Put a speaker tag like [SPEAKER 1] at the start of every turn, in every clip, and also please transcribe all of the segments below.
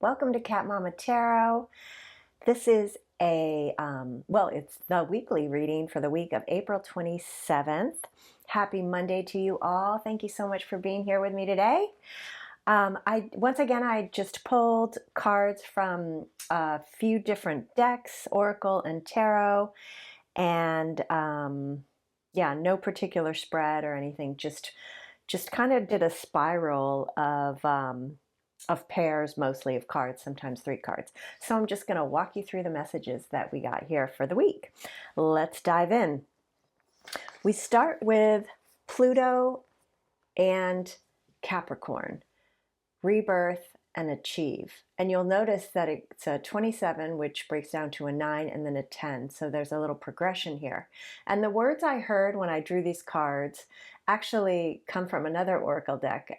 [SPEAKER 1] Welcome to Cat Mama Tarot. This is it's the weekly reading for the week of April 27th. Happy Monday to you all. Thank you so much for being here with me today. I just pulled cards from a few different decks, Oracle and Tarot, and no particular spread or anything. Just kind of did a spiral of pairs, mostly of cards, sometimes 3 cards. So I'm just going to walk you through the messages that we got here for the week. Let's dive in. We start with Pluto and Capricorn, rebirth and achieve. And you'll notice that it's a 27, which breaks down to a 9 and then a 10. So there's a little progression here. And the words I heard when I drew these cards actually come from another Oracle deck,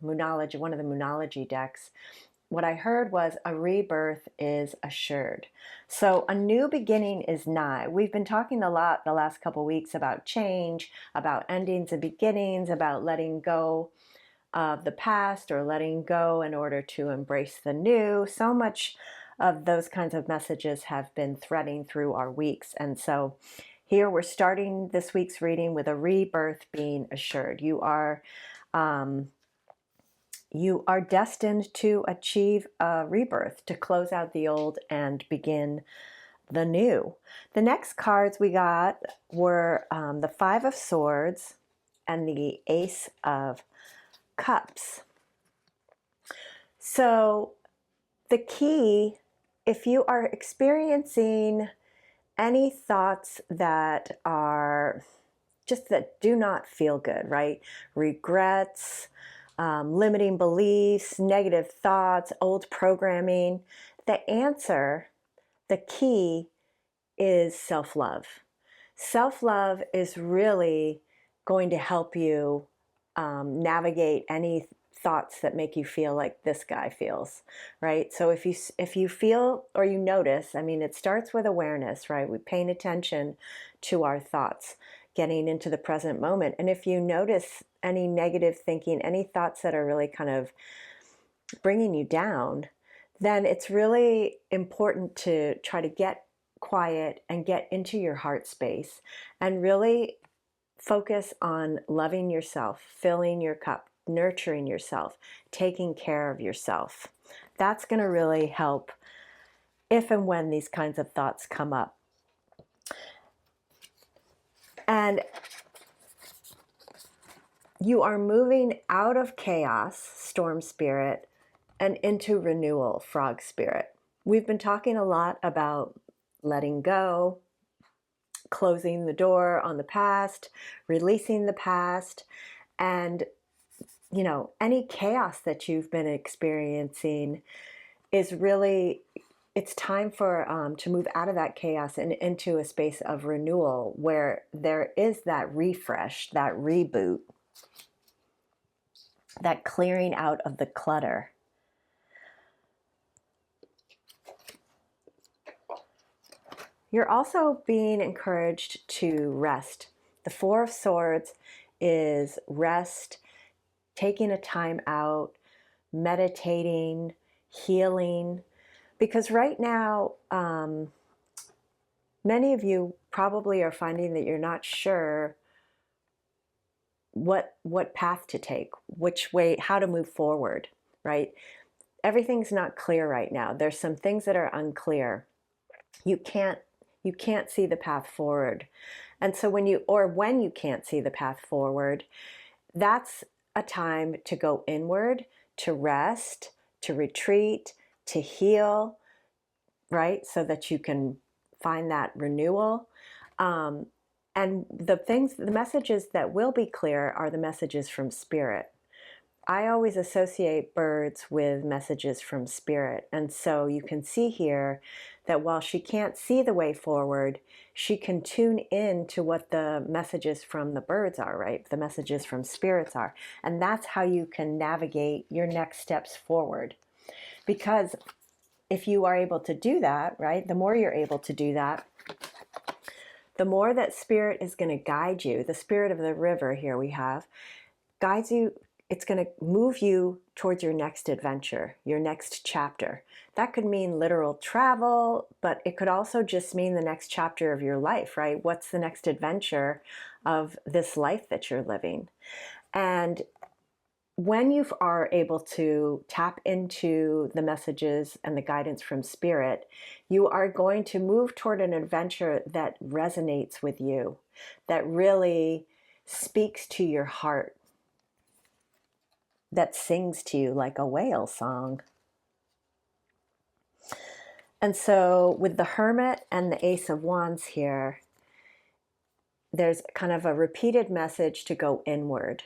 [SPEAKER 1] Moonology, one of the Moonology decks. What I heard was a rebirth is assured. So a new beginning is nigh. We've been talking a lot the last couple weeks about change, about endings and beginnings, about letting go of the past or letting go in order to embrace the new. So much of those kinds of messages have been threading through our weeks. And so here we're starting this week's reading with a rebirth being assured. You are destined to achieve a rebirth, to close out the old and begin the new. The next cards we got were the 5 of Swords and the Ace of Cups. So the key, if you are experiencing any thoughts that are just that do not feel good, right? Regrets, limiting beliefs, negative thoughts, old programming. The answer, the key is self-love. Self-love is really going to help you navigate any thoughts that make you feel like this guy feels, right? So if you feel or you notice, I mean, it starts with awareness, right? We're paying attention to our thoughts, getting into the present moment. And if you notice any negative thinking, any thoughts that are really kind of bringing you down, then it's really important to try to get quiet and get into your heart space and really focus on loving yourself, filling your cup, nurturing yourself, taking care of yourself. That's going to really help if and when these kinds of thoughts come up. And you are moving out of chaos, storm spirit, and into renewal, frog spirit. We've been talking a lot about letting go, closing the door on the past, releasing the past, and any chaos that you've been experiencing is really, it's time for to move out of that chaos and into a space of renewal where there is that refresh, that reboot, that clearing out of the clutter. You're also being encouraged to rest. The 4 of Swords is rest, taking a time out, meditating, healing. Because right now, many of you probably are finding that you're not sure what path to take, which way, how to move forward, right? Everything's not clear right now. There's some things that are unclear. You can't see the path forward. And so when you can't see the path forward, that's a time to go inward, to rest, to retreat, to heal, right? So that you can find that renewal. And the messages that will be clear are the messages from Spirit. I always associate birds with messages from Spirit. And so you can see here that while she can't see the way forward, she can tune in to what the messages from the birds are, right? The messages from spirits are. And that's how you can navigate your next steps forward. Because if you are able to do that, right, the more you're able to do that, the more that Spirit is going to guide you. The Spirit of the river here we have, guides you it's going to move you towards your next adventure, your next chapter. That could mean literal travel, but it could also just mean the next chapter of your life, right? What's the next adventure of this life that you're living? And when you are able to tap into the messages and the guidance from Spirit, you are going to move toward an adventure that resonates with you, that really speaks to your heart, that sings to you like a whale song. And so with the Hermit and the Ace of Wands here, there's kind of a repeated message to go inward,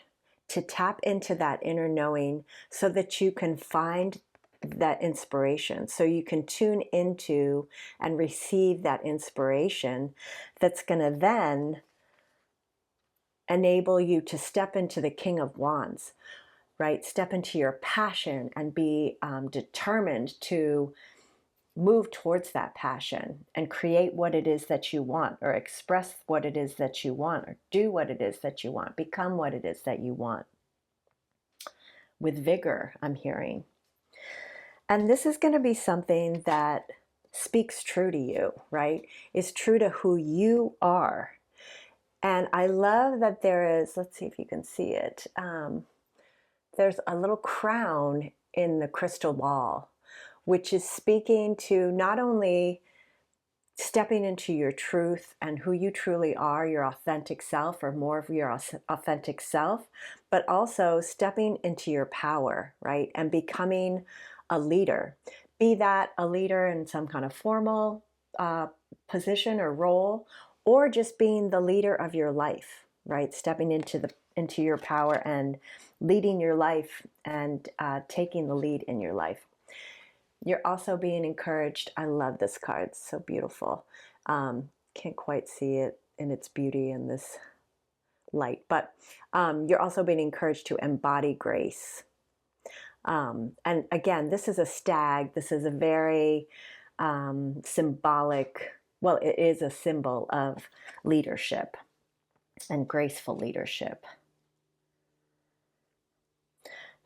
[SPEAKER 1] to tap into that inner knowing so that you can find that inspiration, so you can tune into and receive that inspiration that's going to then enable you to step into the King of Wands, right? Step into your passion and be determined to move towards that passion and create what it is that you want, or express what it is that you want, or do what it is that you want, become what it is that you want. With vigor, I'm hearing. And this is going to be something that speaks true to you, right? Is true to who you are. And I love that there is, let's see if you can see it. There's a little crown in the crystal ball, which is speaking to not only stepping into your truth and who you truly are, your authentic self, or more of your authentic self, but also stepping into your power, right? And becoming a leader. Be that a leader in some kind of formal position or role, or just being the leader of your life, right? Stepping into your power and leading your life and taking the lead in your life. You're also being encouraged. I love this card. It's so beautiful. Can't quite see it in its beauty in this light, but you're also being encouraged to embody grace. And again, this is a stag. This is a very symbolic, well, it is a symbol of leadership and graceful leadership.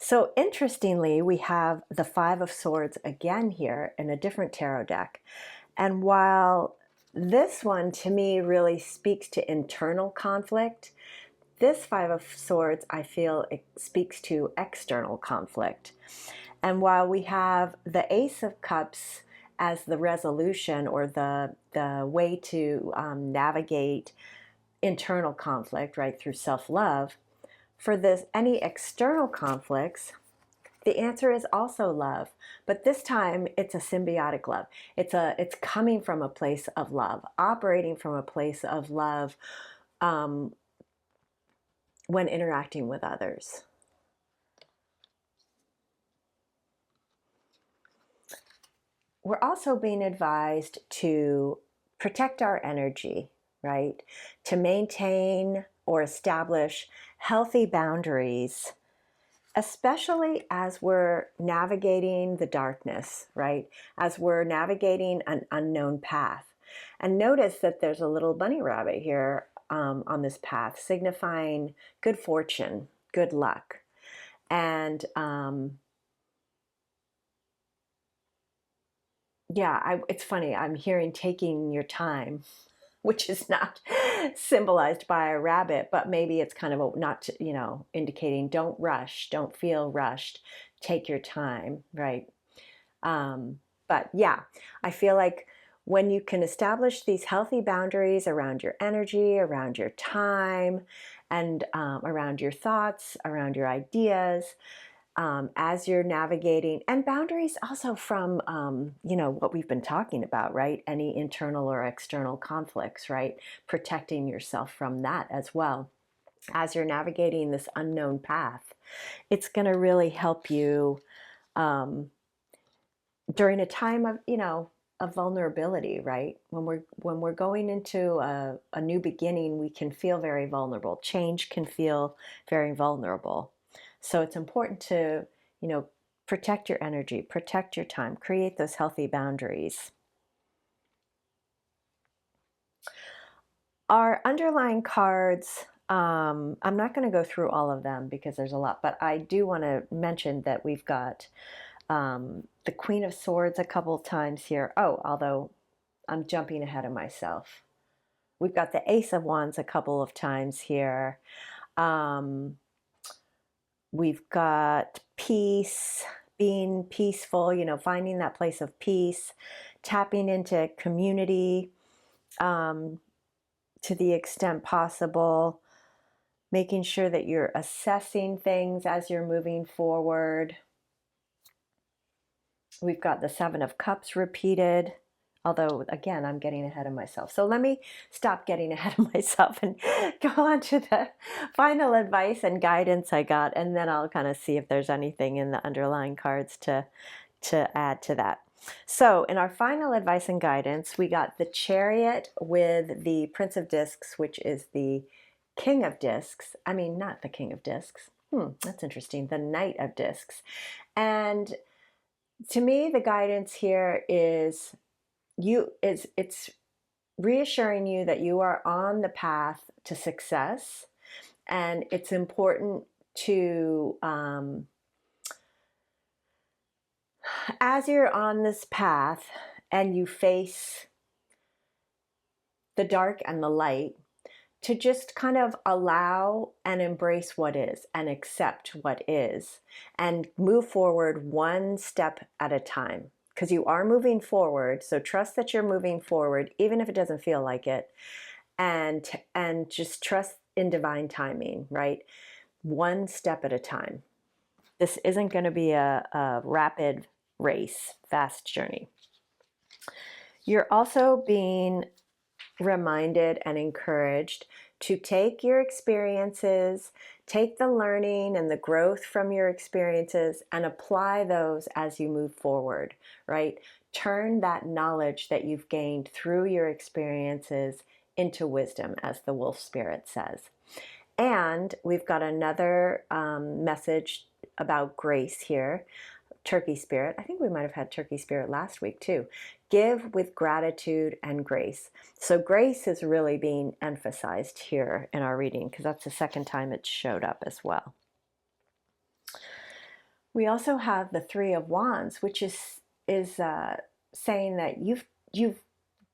[SPEAKER 1] So interestingly, we have the Five of Swords again here in a different tarot deck. And while this one to me really speaks to internal conflict, this Five of Swords, I feel it speaks to external conflict. And while we have the Ace of Cups as the resolution, or the way to navigate internal conflict, right, through self-love, for this, any external conflicts, the answer is also love, but this time it's a symbiotic love. It's coming from a place of love, operating from a place of love when interacting with others. We're also being advised to protect our energy, right? To maintain or establish healthy boundaries, especially as we're navigating the darkness, right? As we're navigating an unknown path. And notice that there's a little bunny rabbit here on this path, signifying good fortune, good luck. And yeah, it's funny, I'm hearing taking your time, which is not symbolized by a rabbit, but maybe it's kind of not, indicating don't rush, don't feel rushed, take your time, right? But yeah, I feel like when you can establish these healthy boundaries around your energy, around your time, and around your thoughts, around your ideas, as you're navigating, and boundaries also from, what we've been talking about, right? Any internal or external conflicts, right? Protecting yourself from that as well. As you're navigating this unknown path, it's going to really help you during a time of, of vulnerability, right? When we're going into a new beginning, we can feel very vulnerable. Change can feel very vulnerable. So it's important to, protect your energy, protect your time, create those healthy boundaries. Our underlying cards I'm not going to go through all of them because there's a lot, but I do want to mention that we've got the Queen of Swords a couple times here. Oh, although I'm jumping ahead of myself. We've got the Ace of Wands a couple of times here. We've got peace, being peaceful, you know, finding that place of peace, tapping into community to the extent possible, making sure that you're assessing things as you're moving forward. We've got the Seven of Cups repeated, although again, I'm getting ahead of myself. So let me stop getting ahead of myself and go on to the final advice and guidance I got, and then I'll kind of see if there's anything in the underlying cards to add to that. So in our final advice and guidance, we got the Chariot with the Prince of Discs, which is the King of Discs. I mean, not the King of Discs. That's interesting. The Knight of Discs. And to me, the guidance here is it's reassuring you that you are on the path to success, and it's important to as you're on this path and you face the dark and the light, to just kind of allow and embrace what is and accept what is and move forward one step at a time, because you are moving forward. So trust that you're moving forward even if it doesn't feel like it, and just trust in divine timing, right? One step at a time. This isn't going to be a rapid race, fast journey. You're also being reminded and encouraged to take your experiences, take the learning and the growth from your experiences and apply those as you move forward, right? Turn that knowledge that you've gained through your experiences into wisdom, as the wolf spirit says. And we've got another message about grace here. Turkey spirit. I think we might have had turkey spirit last week too. Give with gratitude and grace. So grace is really being emphasized here in our reading because that's the second time it showed up as well. We also have the Three of Wands, which is saying that you've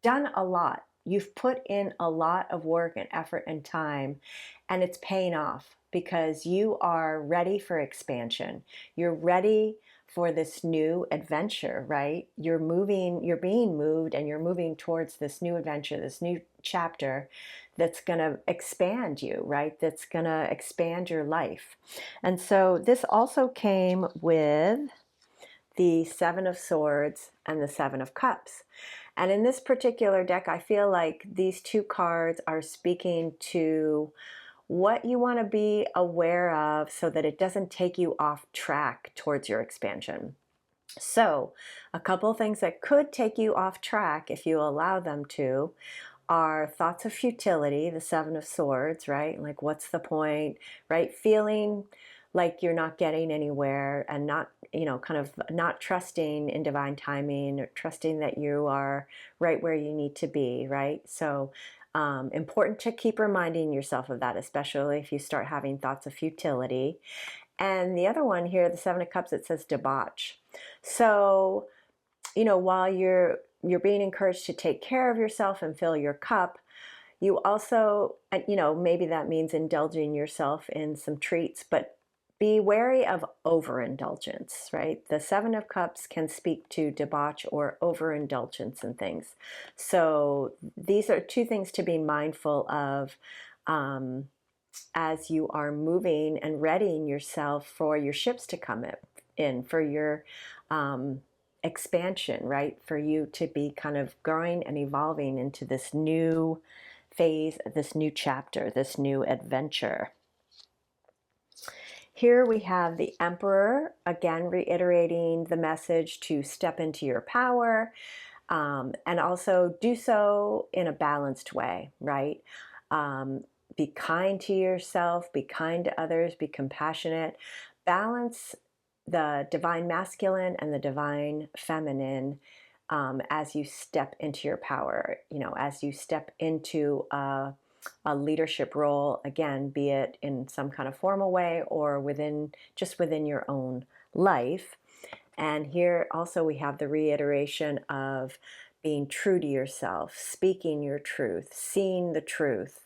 [SPEAKER 1] done a lot. You've put in a lot of work and effort and time, and it's paying off because you are ready for expansion. You're ready for this new adventure, right? You're being moved, and you're moving towards this new adventure, this new chapter that's going to expand you, right? That's going to expand your life. And so this also came with the Seven of Swords and the Seven of Cups. And in this particular deck, I feel like these two cards are speaking to what you want to be aware of so that it doesn't take you off track towards your expansion. So a couple of things that could take you off track if you allow them to are thoughts of futility, the Seven of Swords, right? Like, what's the point, right? Feeling like you're not getting anywhere and not, kind of not trusting in divine timing or trusting that you are right where you need to be, right? So important to keep reminding yourself of that, especially if you start having thoughts of futility. And the other one here, the Seven of Cups, it says debauch. So, while you're being encouraged to take care of yourself and fill your cup, you also, maybe that means indulging yourself in some treats, but be wary of overindulgence, right? The Seven of Cups can speak to debauch or overindulgence in things. So these are two things to be mindful of as you are moving and readying yourself for your ships to come in, for your expansion, right? For you to be kind of growing and evolving into this new phase, this new chapter, this new adventure. Here we have the Emperor, again reiterating the message to step into your power, and also do so in a balanced way, right? Be kind to yourself, be kind to others, be compassionate. Balance the divine masculine and the divine feminine as you step into your power, as you step into a leadership role, again, be it in some kind of formal way or just within your own life. And here also we have the reiteration of being true to yourself, speaking your truth, seeing the truth.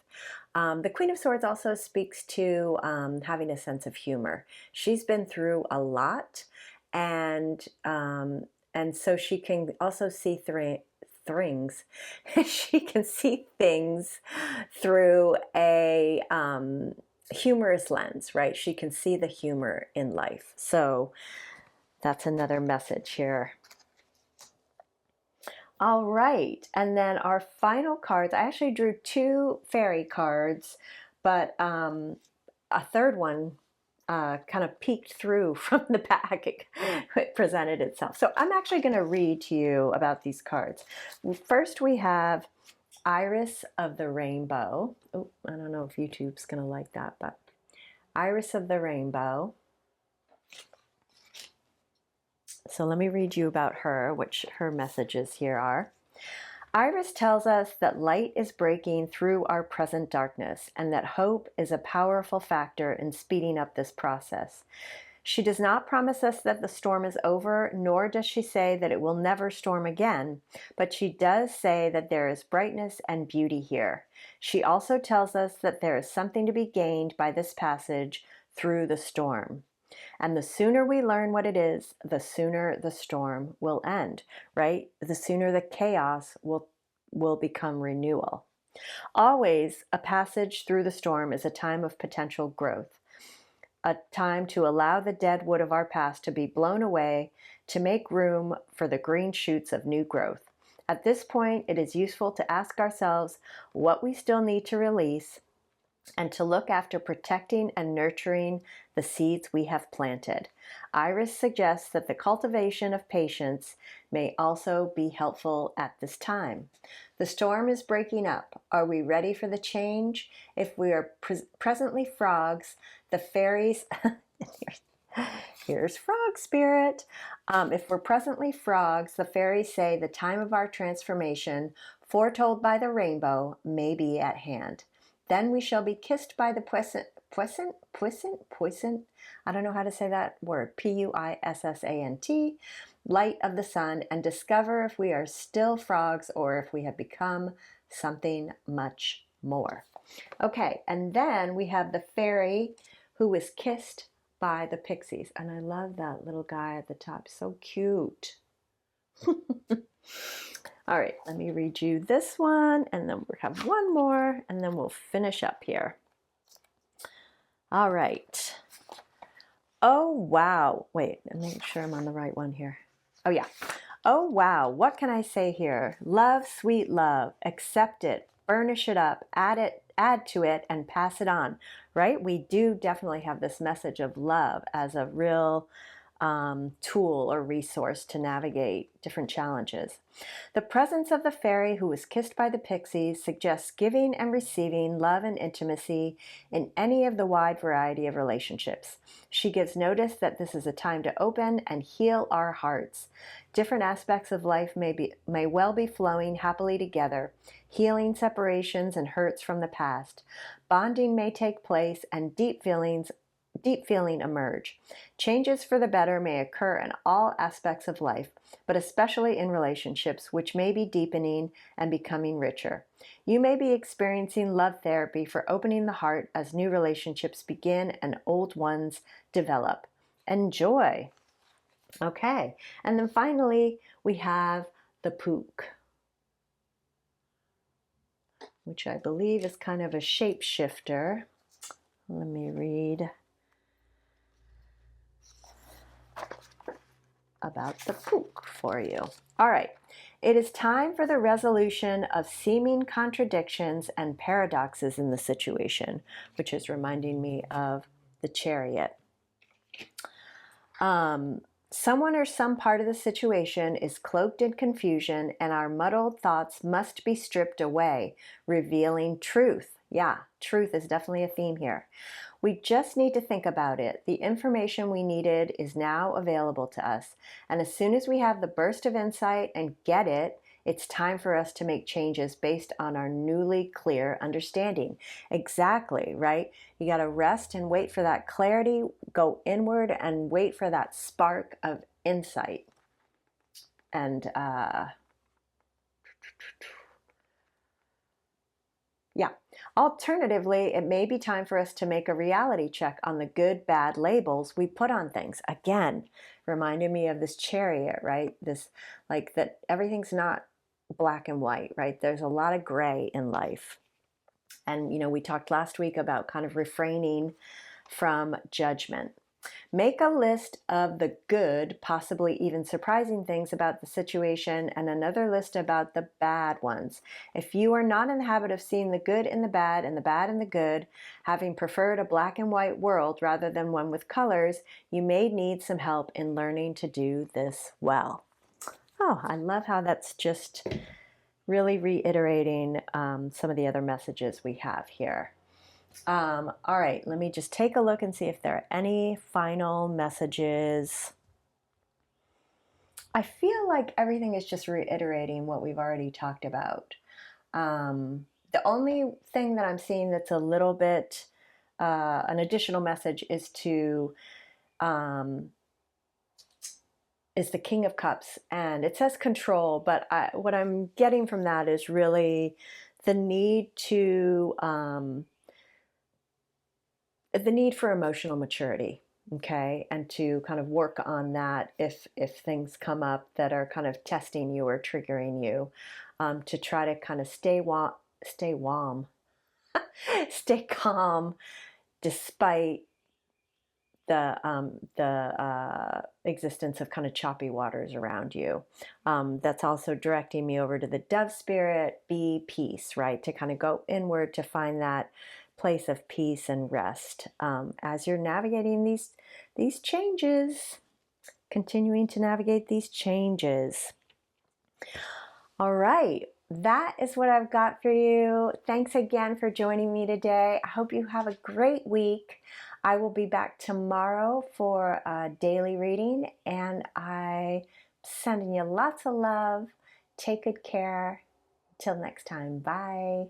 [SPEAKER 1] The Queen of Swords also speaks to having a sense of humor. She's been through a lot, and so she can also see things. She can see things through a humorous lens, right? She can see the humor in life. So that's another message here. All right, and then our final cards, I actually drew 2 fairy cards, but a third one kind of peeked through from the back. It presented itself. So I'm actually going to read to you about these cards. First we have Iris of the Rainbow. Oh, I don't know if YouTube's going to like that, but Iris of the Rainbow. So let me read you about her, which her messages here are. Iris tells us that light is breaking through our present darkness and that hope is a powerful factor in speeding up this process. She does not promise us that the storm is over, nor does she say that it will never storm again, but she does say that there is brightness and beauty here. She also tells us that there is something to be gained by this passage through the storm. And the sooner we learn what it is, the sooner the storm will end, right? The sooner the chaos will become renewal. Always, a passage through the storm is a time of potential growth, a time to allow the dead wood of our past to be blown away, to make room for the green shoots of new growth. At this point, it is useful to ask ourselves what we still need to release and to look after protecting and nurturing the seeds we have planted. Iris suggests that the cultivation of patience may also be helpful at this time. The storm is breaking up. Are we ready for the change? If we are presently frogs, the fairies... Here's frog spirit. If we're presently frogs, the fairies say the time of our transformation, foretold by the rainbow, may be at hand. Then we shall be kissed by the puissant, I don't know how to say that word, Puissant, light of the sun, and discover if we are still frogs or if we have become something much more. Okay, and then we have the fairy who was kissed by the pixies. And I love that little guy at the top, so cute. All right, let me read you this one, and then we'll have one more, and then we'll finish up here. All right. Oh, wow. Wait, let me make sure I'm on the right one here. Oh, yeah. Oh, wow. What can I say here? Love, sweet love. Accept it. Burnish it up. Add to it, and pass it on, right? We do definitely have this message of love as a real tool or resource to navigate different challenges. The presence of the fairy who was kissed by the pixies suggests giving and receiving love and intimacy in any of the wide variety of relationships. She gives notice that this is a time to open and heal our hearts. Different aspects of life may well be flowing happily together, healing separations and hurts from the past. Bonding may take place and deep feeling emerge. Changes for the better may occur in all aspects of life, but especially in relationships, which may be deepening and becoming richer. You may be experiencing love therapy for opening the heart as new relationships begin and old ones develop. Enjoy. Okay, and then finally we have the Pook, which I believe is kind of a shapeshifter. Let me read about the Pook for you. All right. It is time for the resolution of seeming contradictions and paradoxes in the situation, which is reminding me of the Chariot. Someone or some part of the situation is cloaked in confusion, and our muddled thoughts must be stripped away, revealing truth. Yeah, truth is definitely a theme here. We just need to think about it. The information we needed is now available to us, and as soon as we have the burst of insight and get it, It's time for us to make changes based on our newly clear understanding. Exactly, right? You got to rest and wait for that clarity, go inward and wait for that spark of insight. And yeah. Alternatively, it may be time for us to make a reality check on the good, bad labels we put on things. Again, reminded me of this chariot, right? This, like, that everything's not black and white, right? There's a lot of gray in life. And, you know, we talked last week about kind of refraining from judgment. Make a list of the good, possibly even surprising things about the situation, and another list about the bad ones. If you are not in the habit of seeing the good in the bad and the bad in the good, having preferred a black and white world rather than one with colors, you may need some help in learning to do this well. Oh, I love how that's just really reiterating some of the other messages we have here. All right, let me just take a look and see if there are any final messages. I feel like everything is just reiterating what we've already talked about. The only thing that I'm seeing that's a little bit an additional message is is the King of Cups, and it says control, but what I'm getting from that is really the need to the need for emotional maturity, okay, and to kind of work on that if things come up that are kind of testing you or triggering you, to try to kind of stay warm, stay calm despite the existence of kind of choppy waters around you. That's also directing me over to the dove spirit, be peace, right? To kind of go inward to find that place of peace and rest as you're navigating these changes, continuing to navigate these changes. All right, that is what I've got for you. Thanks again for joining me today. I hope you have a great week. I will be back tomorrow for a daily reading, and I'm sending you lots of love. Take good care. Till next time. Bye.